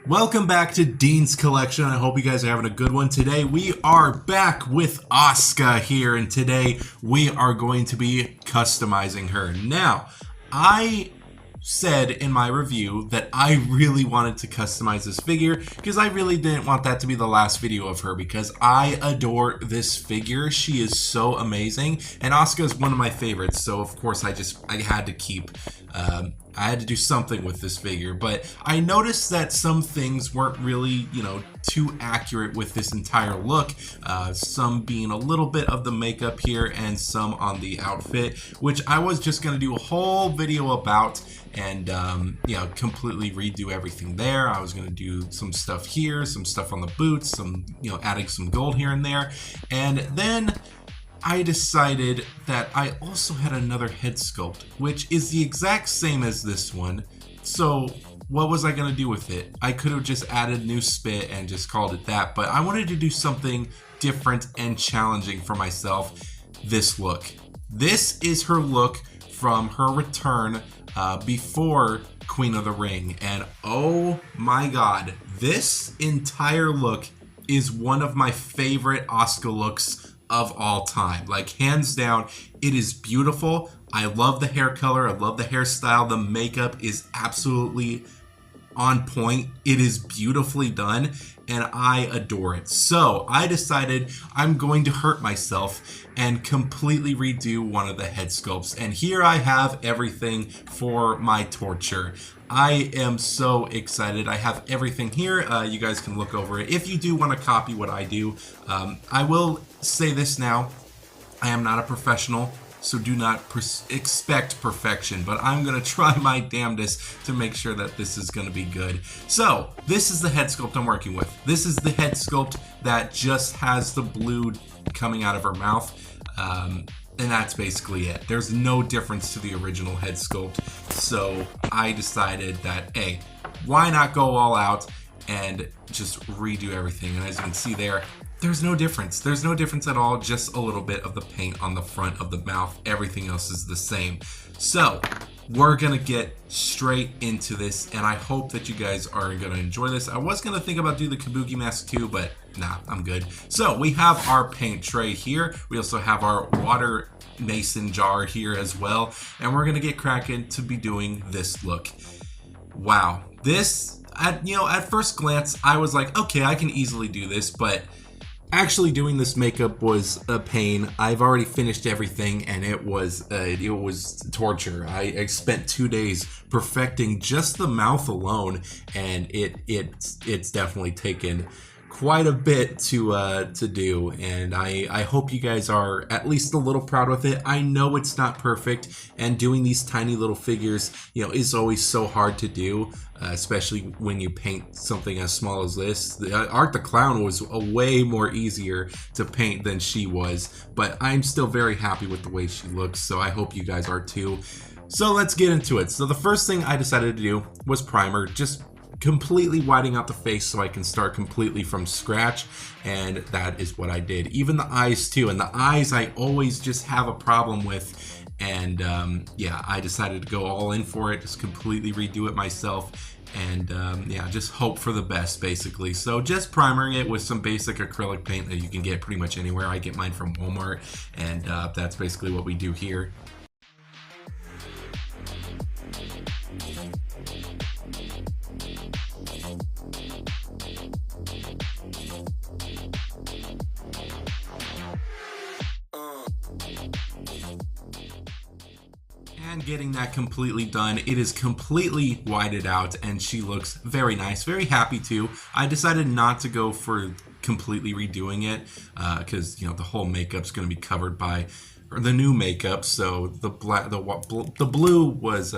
Welcome back to Dean's Collection. I hope you guys are having a good one. Today we are back with Asuka here, and today we are going to be customizing her. Now, I said in my review that I really wanted to customize this figure because I really didn't want that to be the last video of her because I adore this figure. She is so amazing, and Asuka is one of my favorites, so of course I had to keep I had to do something with this figure. But I noticed that some things weren't really, too accurate with this entire look. Some being a little bit of the makeup here and some on the outfit, which I was just going to do a whole video about and, completely redo everything there. I was going to do some stuff here, some stuff on the boots, some, adding some gold here and there. And then I decided that I also had another head sculpt, which is the exact same as this one. So what was I going to do with it? I could have just added new spit and just called it that, but I wanted to do something different and challenging for myself. This look. This is her look from her return before Queen of the Ring, and oh my god, this entire look is one of my favorite Asuka looks of all time. Like, hands down, it is beautiful. I love the hair color, I love the hairstyle, the makeup is absolutely on point. It is beautifully done and I adore it. So I decided I'm going to hurt myself and completely redo one of the head sculpts, and here I have everything for my torture. I am so excited. I have everything here. You guys can look over it if you do want to copy what I do. I will say this now, I am not a professional, so do not expect perfection, but I'm going to try my damnedest to make sure that this is going to be good. So this is the head sculpt I'm working with. This is the head sculpt that just has the blue coming out of her mouth. And that's basically it. There's no difference to the original head sculpt. So I decided that, hey, why not go all out and just redo everything? And as you can see there's no difference. There's no difference at all, just a little bit of the paint on the front of the mouth. Everything else is the same. So we're gonna get straight into this, and I hope that you guys are gonna enjoy this. I was gonna think about doing the kabuki mask too, but nah, I'm good. So we have our paint tray here. We also have our water mason jar here as well, and we're gonna get cracking to be doing this look. Wow, this, at first glance, I was like, okay, I can easily do this, but actually doing this makeup was a pain. I've already finished everything, and it was torture. I spent 2 days perfecting just the mouth alone, and it's definitely taken quite a bit to do, and I hope you guys are at least a little proud with it. I know it's not perfect, and doing these tiny little figures, is always so hard to do, especially when you paint something as small as this. Art the Clown was a way more easier to paint than she was, but I'm still very happy with the way she looks, so I hope you guys are too. So let's get into it. So the first thing I decided to do was primer, just completely whitening out the face so I can start completely from scratch, and that is what I did. Even the eyes too, and the eyes I always just have a problem with, and yeah, I decided to go all in for it, just completely redo it myself, and yeah, just hope for the best basically. So just primering it with some basic acrylic paint that you can get pretty much anywhere. I get mine from Walmart, and that's basically what we do here. And getting that completely done, it is completely whited out, and she looks very nice, very happy too. I decided not to go for completely redoing it because the whole makeup's going to be covered by the new makeup, so the blue was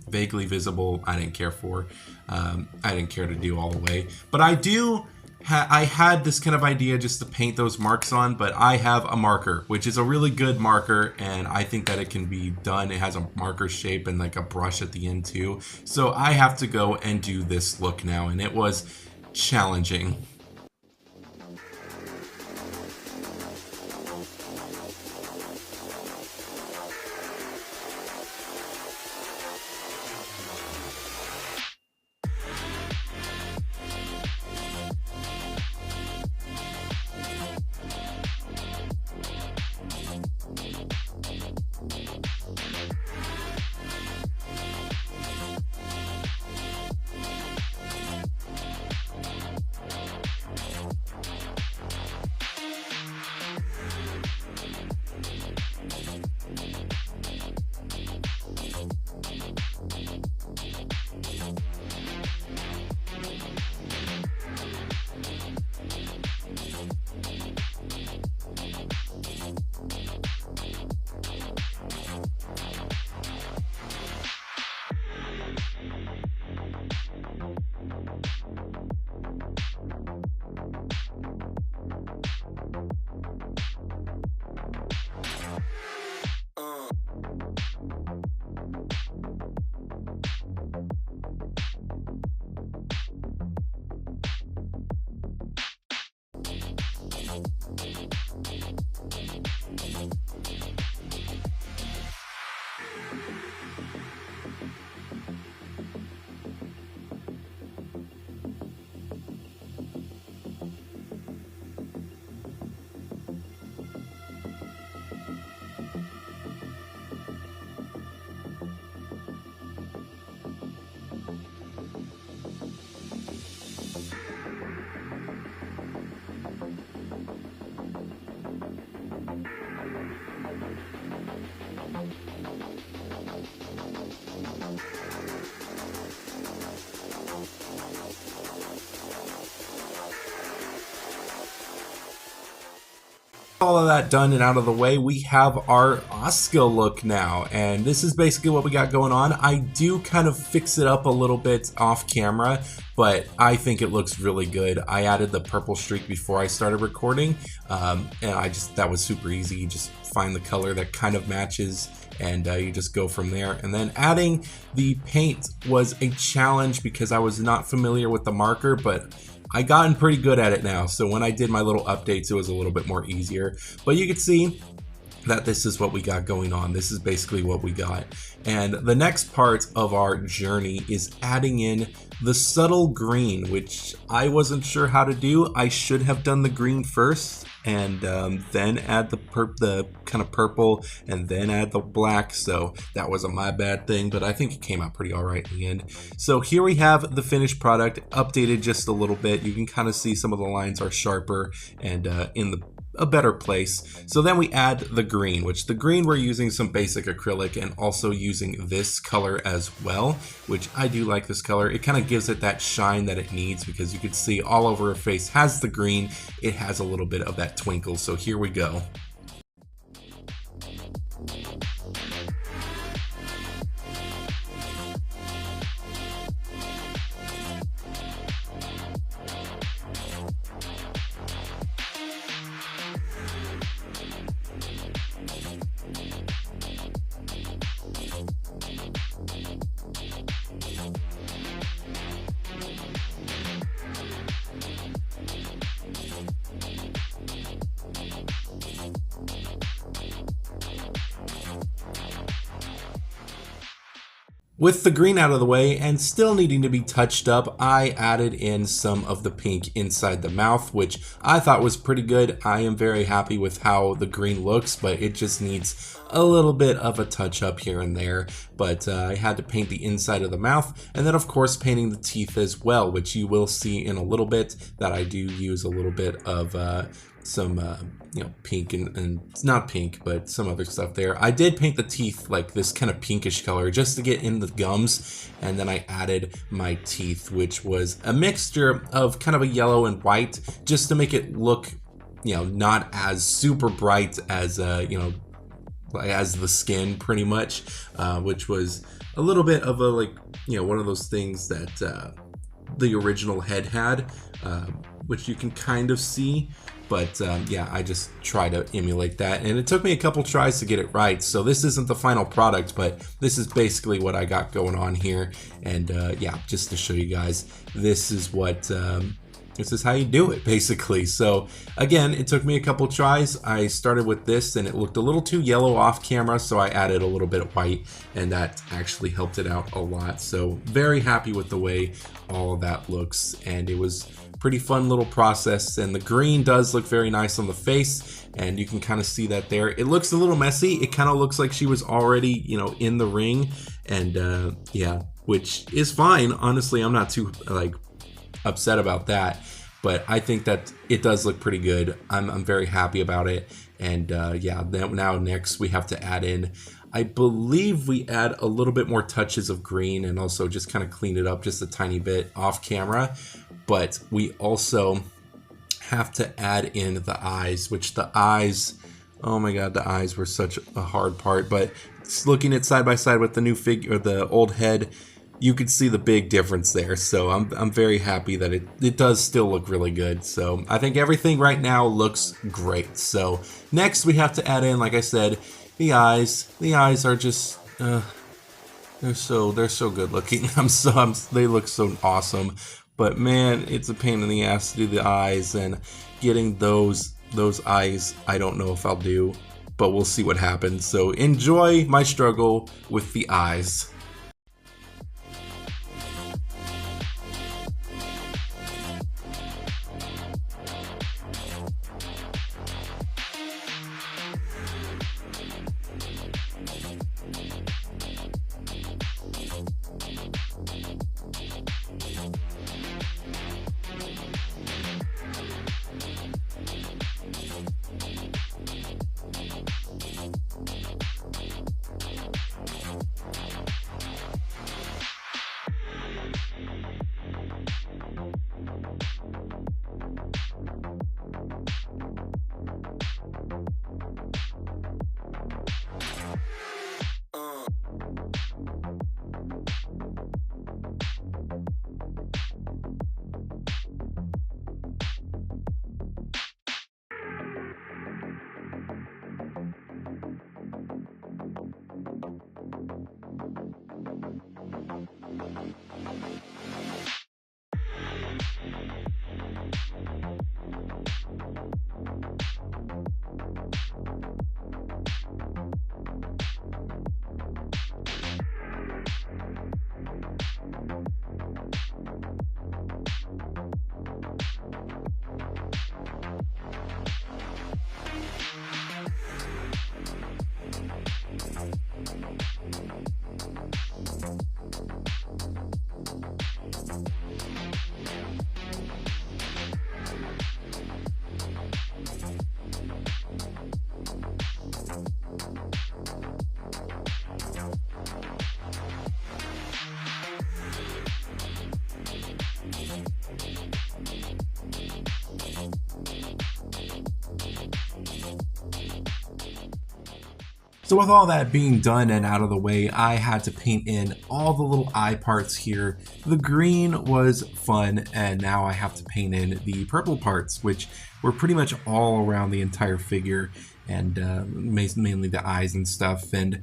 vaguely visible. I didn't care for. I didn't care to do all the way, but I had this kind of idea just to paint those marks on, but I have a marker, which is a really good marker, and I think that it can be done. It has a marker shape and like a brush at the end too. So I have to go and do this look now, and it was challenging. All of that done and out of the way, we have our Asuka look now, and this is basically what we got going on. I do kind of fix it up a little bit off camera, but I think it looks really good. I added the purple streak before I started recording, and that was super easy. You just find the color that kind of matches, and you just go from there. And then adding the paint was a challenge because I was not familiar with the marker, but I gotten pretty good at it now, so when I did my little updates, it was a little bit more easier. But you can see that this is what we got going on. This is basically what we got. And the next part of our journey is adding in the subtle green, which I wasn't sure how to do. I should have done the green first and then add the kind of purple and then add the black. So that was my bad thing, but I think it came out pretty all right in the end. So here we have the finished product, updated just a little bit. You can kind of see some of the lines are sharper and in a better place. So then we add the green, which the green we're using some basic acrylic and also using this color as well, which I do like this color. It kind of gives it that shine that it needs because you can see all over her face has the green. It has a little bit of that twinkle. So here we go. With the green out of the way and still needing to be touched up, I added in some of the pink inside the mouth, which I thought was pretty good. I am very happy with how the green looks, but it just needs a little bit of a touch up here and there. But I had to paint the inside of the mouth, and then of course painting the teeth as well, which you will see in a little bit that I do use a little bit of some pink and it's not pink, but some other stuff there. I did paint the teeth like this kind of pinkish color just to get in the gums, and then I added my teeth, which was a mixture of kind of a yellow and white just to make it look not as super bright as as the skin pretty much, which was a little bit of a one of those things that the original head had, which you can kind of see. But yeah, I just try to emulate that, and it took me a couple tries to get it right. So this isn't the final product, but this is basically what I got going on here. And yeah, just to show you guys, this is what this is how you do it basically. So again, it took me a couple tries. I started with this and it looked a little too yellow off camera, so I added a little bit of white, and that actually helped it out a lot. So very happy with the way all of that looks, and it was pretty fun little process. And the green does look very nice on the face, and you can kind of see that there. It looks a little messy. It kind of looks like she was already in the ring, and yeah, which is fine. Honestly, I'm not too upset about that, but I think that it does look pretty good. I'm very happy about it. And yeah, now next we have to add in, I believe we add a little bit more touches of green and also just kind of clean it up just a tiny bit off camera. But we also have to add in the eyes, which the eyes, oh my god, the eyes were such a hard part. But looking at side by side with the new figure, or the old head, you could see the big difference there. So I'm very happy that it does still look really good. So I think everything right now looks great. So next we have to add in, like I said, the eyes. The eyes are just they're so good looking. They look so awesome. But man, it's a pain in the ass to do the eyes, and getting those eyes, I don't know if I'll do, but we'll see what happens. So enjoy my struggle with the eyes. So with all that being done and out of the way, I had to paint in all the little eye parts here. The green was fun, and now I have to paint in the purple parts, which were pretty much all around the entire figure, and mainly the eyes and stuff, and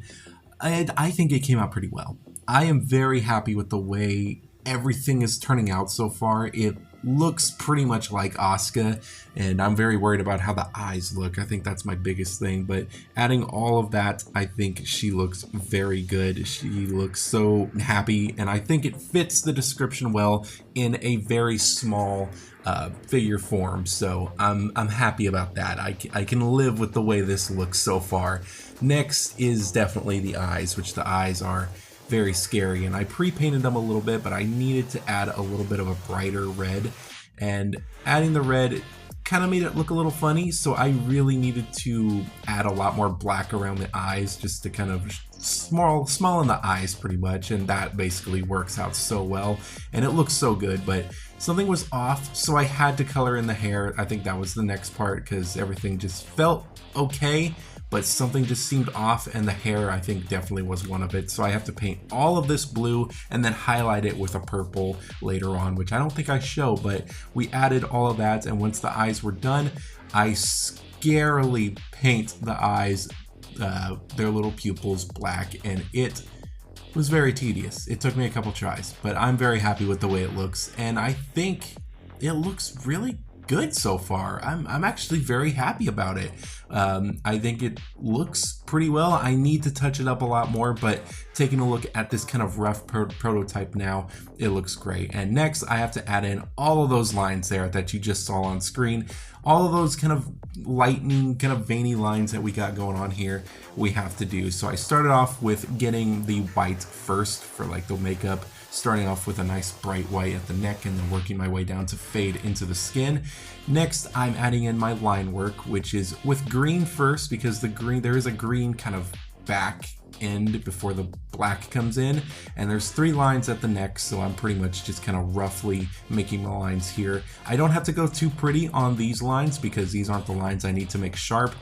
I think it came out pretty well. I am very happy with the way everything is turning out so far. It looks pretty much like Asuka, and I'm very worried about how the eyes look. I think that's my biggest thing, but adding all of that, I think she looks very good. She looks so happy, and I think it fits the description well in a very small figure form, so I'm happy about that. I can live with the way this looks so far. Next is definitely the eyes, which the eyes are very scary, and I pre-painted them a little bit, but I needed to add a little bit of a brighter red, and adding the red kind of made it look a little funny, so I really needed to add a lot more black around the eyes just to kind of small in the eyes pretty much, and that basically works out so well, and it looks so good. But something was off, so I had to color in the hair. I think that was the next part because everything just felt okay, but something just seemed off, and the hair I think definitely was one of it. So I have to paint all of this blue and then highlight it with a purple later on, which I don't think I show, but we added all of that, and once the eyes were done, I scarily paint the eyes, their little pupils black, and it was very tedious. It took me a couple tries, but I'm very happy with the way it looks, and I think it looks really good so far. I'm actually very happy about it. I think it looks pretty well. I need to touch it up a lot more, but taking a look at this kind of rough prototype now, it looks great. And next I have to add in all of those lines there that you just saw on screen. All of those kind of lightning, kind of veiny lines that we got going on here, we have to do. So I started off with getting the white first for like the makeup, starting off with a nice bright white at the neck and then working my way down to fade into the skin. Next, I'm adding in my line work, which is with green first, because the green, there is a green kind of back end before the black comes in, and there's 3 lines at the neck, so I'm pretty much just kind of roughly making the lines here. I don't have to go too pretty on these lines because these aren't the lines I need to make sharp.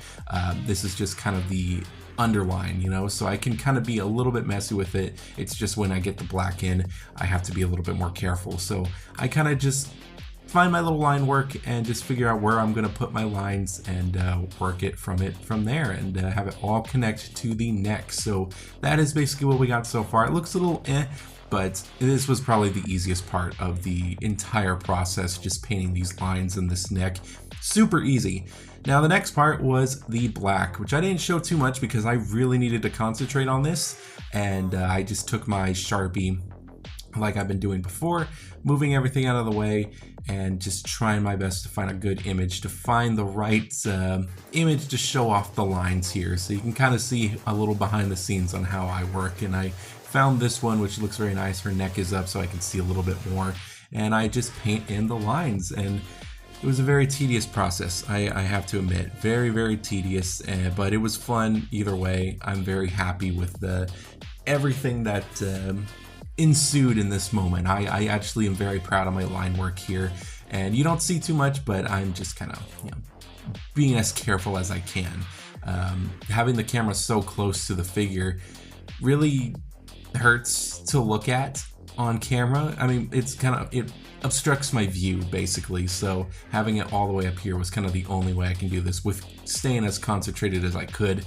This is just kind of the underline, you know, so I can kind of be a little bit messy with it. It's just when I get the black in, I have to be a little bit more careful. So I kind of just find my little line work and just figure out where I'm going to put my lines and work it from there, and have it all connect to the neck. So that is basically what we got so far. It looks a little but this was probably the easiest part of the entire process, just painting these lines in this neck. Super easy. Now the next part was the black, which I didn't show too much because I really needed to concentrate on this, and I just took my Sharpie like I've been doing before, moving everything out of the way and just trying my best to find a good image, to find the right image to show off the lines here, so you can kind of see a little behind the scenes on how I work. And I found this one, which looks very nice. Her neck is up so I can see a little bit more, and I just paint in the lines, and it was a very tedious process, I have to admit. Very, very tedious, but it was fun either way. I'm very happy with everything that ensued in this moment. I actually am very proud of my line work here, and you don't see too much, but I'm just kind of, you know, being as careful as I can. Having the camera so close to the figure really hurts to look at on camera. I mean, it obstructs my view basically, so having it all the way up here was kind of the only way I can do this with staying as concentrated as I could.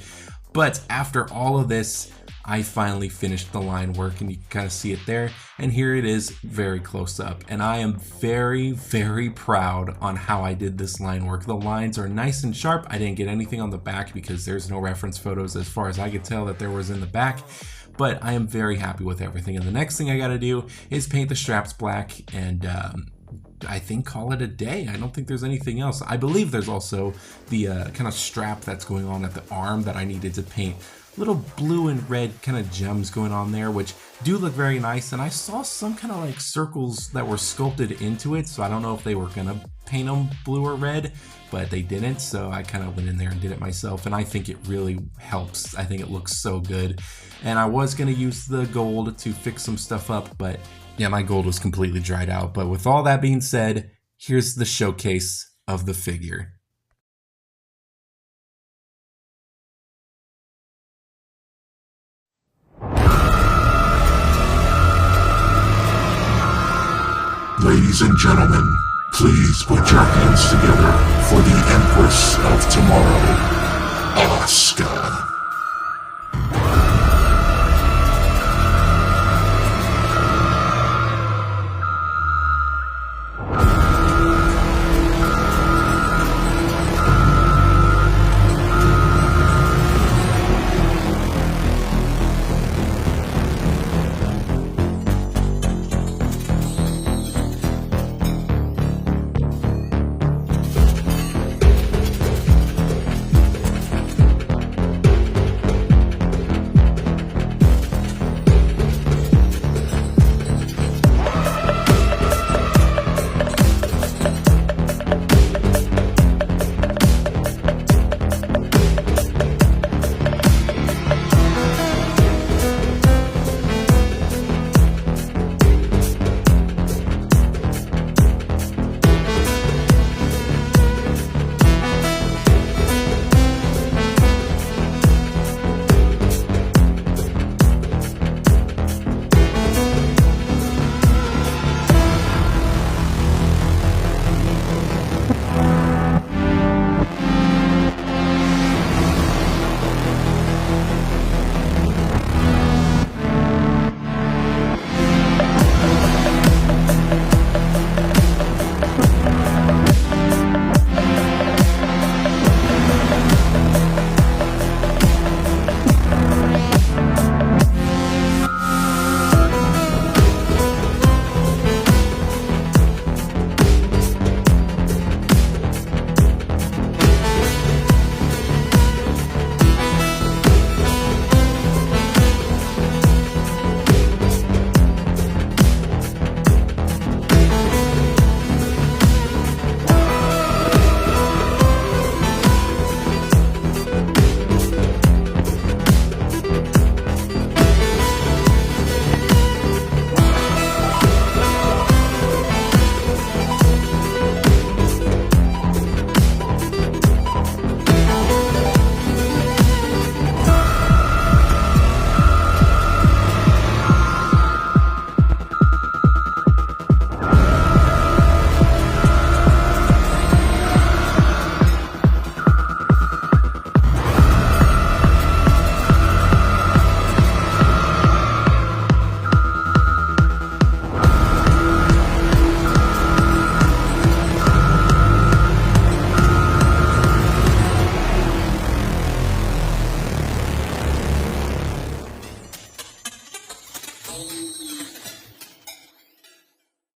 But after all of this, I finally finished the line work, and you can kind of see it there. And here it is very close up. And I am very, very proud on how I did this line work. The lines are nice and sharp. I didn't get anything on the back because there's no reference photos as far as I could tell that there was in the back. But I am very happy with everything. And the next thing I got to do is paint the straps black and I think call it a day. I don't think there's anything else. I believe there's also the kind of strap that's going on at the arm that I needed to paint. Little blue and red kind of gems going on there, which do look very nice. And I saw some kind of like circles that were sculpted into it, so I don't know if they were gonna paint them blue or red, but they didn't, so I kind of went in there and did it myself, and I think it really helps. I think it looks so good. And I was gonna use the gold to fix some stuff up, but yeah, my gold was completely dried out. But with all that being said, here's the showcase of the figure. Ladies and gentlemen, please put your hands together for the Empress of Tomorrow, Asuka.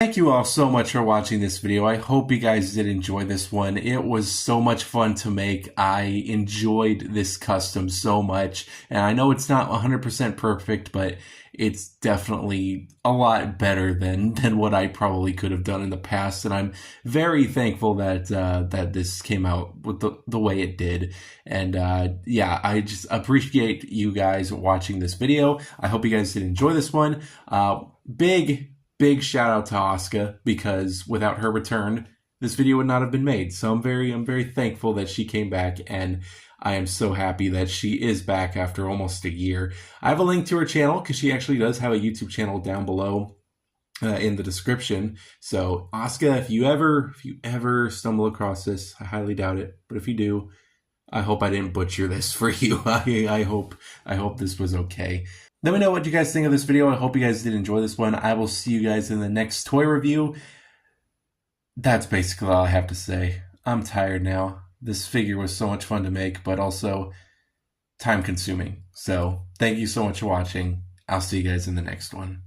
Thank you all so much for watching this video. I hope you guys did enjoy this one. It was so much fun to make. I enjoyed this custom so much. And I know it's not 100% perfect, but it's definitely a lot better than what I probably could have done in the past. And I'm very thankful that that this came out with the way it did. And yeah, I just appreciate you guys watching this video. I hope you guys did enjoy this one. Big shout out to Asuka, because without her return, this video would not have been made. So I'm very thankful that she came back, and I am so happy that she is back after almost a year. I have a link to her channel because she actually does have a YouTube channel down below in the description. So Asuka, if you ever stumble across this, I highly doubt it, but if you do, I hope I didn't butcher this for you. I hope this was okay. Let me know what you guys think of this video. I hope you guys did enjoy this one. I will see you guys in the next toy review. That's basically all I have to say. I'm tired now. This figure was so much fun to make, but also time consuming. So thank you so much for watching. I'll see you guys in the next one.